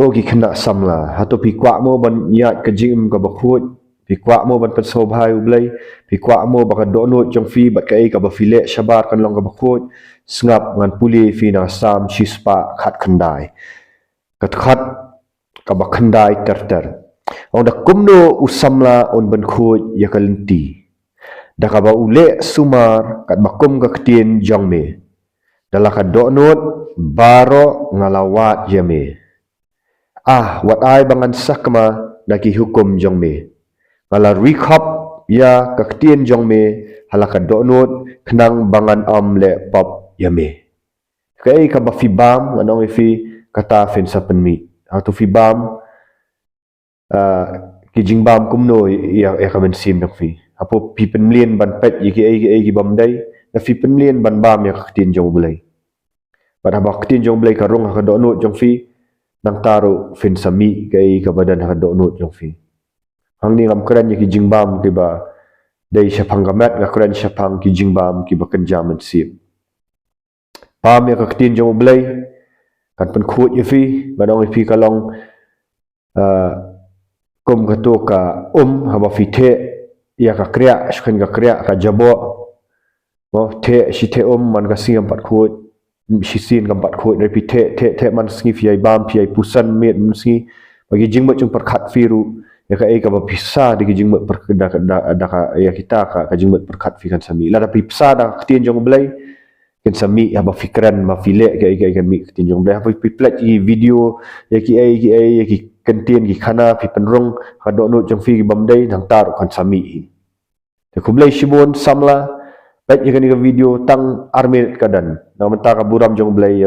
ko ki khna samla ha to pi kwa mo ban yat ka jing ka bakhut pi kwa mo ban so bhai ublai pi kwa mo ba ka do no chong fi bat ka ei ka ba file shabar kan long ka bakhut snap ngan puli fi na sam chispa khat khandai khat ka ba khandai ter on da kumno usamla on ban khut ya kalinti da ka ba ule sumar kat bakum ka ktien jongme dala ka do not baro ngalawat yame wat ai bangan sakma naki hukum jongme ngala recap ya ka ktien jongme halaka do not khnang bangan le pap yame kai ka ba fibam anong fi kata fen sapenmi tu fibam ki jingbam kumno ya kamen sim nak fi apo pi penlien ban pet yi ki bam dai na fi penlien ban bam ya ktien jong bulai pada ba ktien jong bulai ka rong ka do not jong fi nang taru fen sami kai ka badan ha do not jong fi hang ni ngam kran yi ki jingbam ki ba dai syapang gamat nga kran syapang ki jingbam ki ba kenja men sim pam ya ka ktien jong bulai kan pen khut yi fi banong fi kalong kum ka to ka haba fi the ya ka kriya shkan ka kriya ka jabo the shi the man ka siam pat khut shi sin kam pat khut repi the man sngi fi ai bam fi ai pusan met sngi bagi jingmo chung par khat firu ya ka ei ka ba pisa di jingmo per da ka ya kita ka jingmo per khat fi kan sami la da pisa da ktien jong blai kan sami ya ba fikran ma file ka kan mi ktien jong blai ha pi plat i video ya ki ai ki kentien ki khana pi penrong ka do no jong fi bam dai nang tar kan sami te kublai shibon samla baik ni video tang army kadan na menta ka buram jong blai